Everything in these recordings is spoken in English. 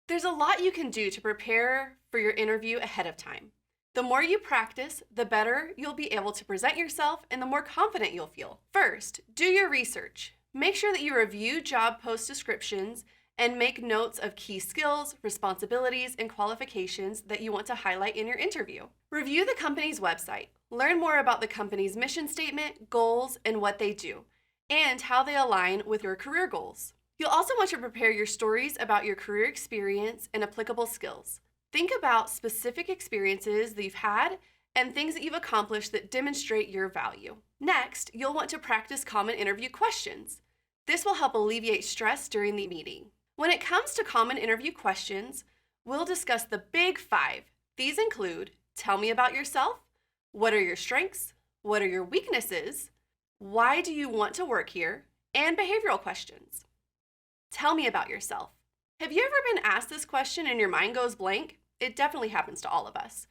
There's a lot you can do to prepare for your interview ahead of time. The more you practice, the better you'll be able to present yourself and the more confident you'll feel. First, do your research. Make sure that you review job post descriptions and make notes of key skills, responsibilities, and qualifications that you want to highlight in your interview. Review the company's website. Learn more about the company's mission statement, goals, and what they do, and how they align with your career goals. You'll also want to prepare your stories about your career experience and applicable skills. Think about specific experiences that you've had and things that you've accomplished that demonstrate your value. Next, you'll want to practice common interview questions. This will help alleviate stress during the meeting. When it comes to common interview questions, we'll discuss the big five. These include, tell me about yourself, what are your strengths, what are your weaknesses, why do you want to work here, and behavioral questions. Tell me about yourself. Have you ever been asked this question and your mind goes blank? It definitely happens to all of us.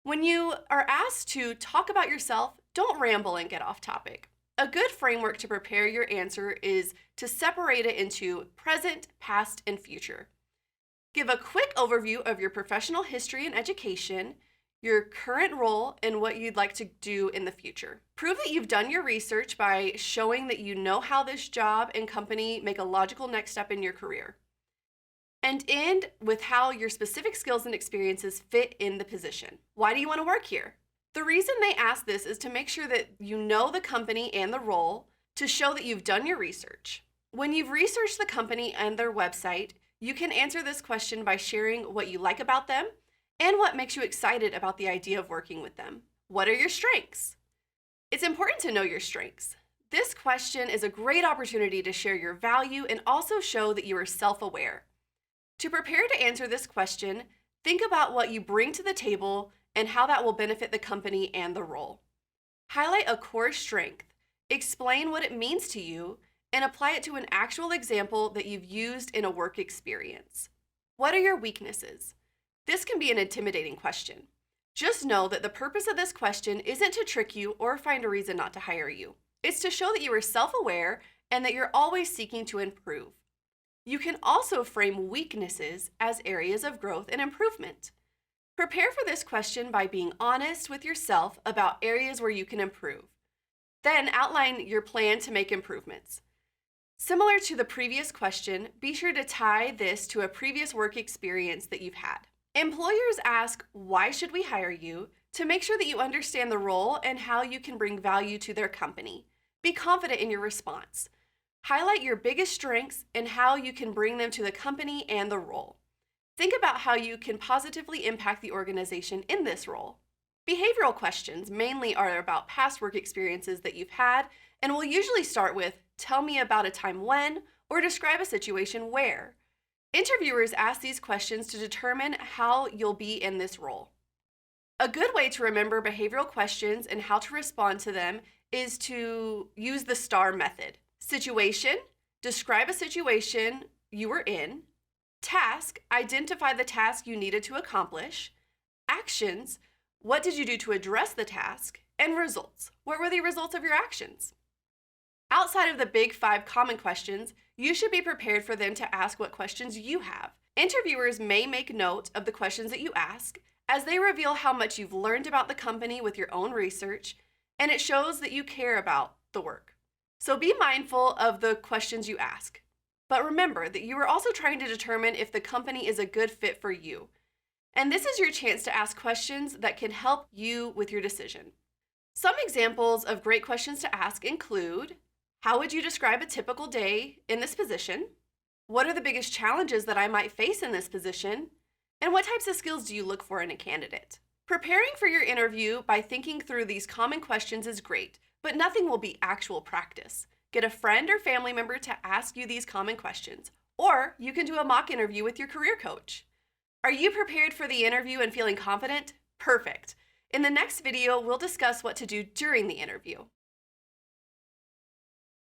When you are asked to talk about yourself, don't ramble and get off topic. A good framework to prepare your answer is to separate it into present, past, and future. Give a quick overview of your professional history and education, your current role, and what you'd like to do in the future. Prove that you've done your research by showing that you know how this job and company make a logical next step in your career. And end with how your specific skills and experiences fit in the position. Why do you want to work here? The reason they ask this is to make sure that you know the company and the role, to show that you've done your research. When you've researched the company and their website, you can answer this question by sharing what you like about them and what makes you excited about the idea of working with them. What are your strengths? It's important to know your strengths. This question is a great opportunity to share your value and also show that you are self-aware. To prepare to answer this question, think about what you bring to the table and how that will benefit the company and the role. Highlight a core strength, explain what it means to you, and apply it to an actual example that you've used in a work experience. What are your weaknesses? This can be an intimidating question. Just know that the purpose of this question isn't to trick you or find a reason not to hire you. It's to show that you are self-aware and that you're always seeking to improve. You can also frame weaknesses as areas of growth and improvement. Prepare for this question by being honest with yourself about areas where you can improve. Then outline your plan to make improvements. Similar to the previous question, be sure to tie this to a previous work experience that you've had. Employers ask, why should we hire you, to make sure that you understand the role and how you can bring value to their company. Be confident in your response. Highlight your biggest strengths and how you can bring them to the company and the role. Think about how you can positively impact the organization in this role. Behavioral questions mainly are about past work experiences that you've had and will usually start with, tell me about a time when, or describe a situation where. Interviewers ask these questions to determine how you'll be in this role. A good way to remember behavioral questions and how to respond to them is to use the STAR method. Situation, describe a situation you were in. Task, identify the task you needed to accomplish. Actions, what did you do to address the task? And results, what were the results of your actions? Outside of the big five common questions, you should be prepared for them to ask what questions you have. Interviewers may make note of the questions that you ask, as they reveal how much you've learned about the company with your own research, and it shows that you care about the work. So be mindful of the questions you ask. But remember that you are also trying to determine if the company is a good fit for you. And this is your chance to ask questions that can help you with your decision. Some examples of great questions to ask include, how would you describe a typical day in this position? What are the biggest challenges that I might face in this position? And what types of skills do you look for in a candidate? Preparing for your interview by thinking through these common questions is great, but nothing will beat actual practice. Get a friend or family member to ask you these common questions, or you can do a mock interview with your career coach. Are you prepared for the interview and feeling confident? Perfect. In the next video, we'll discuss what to do during the interview.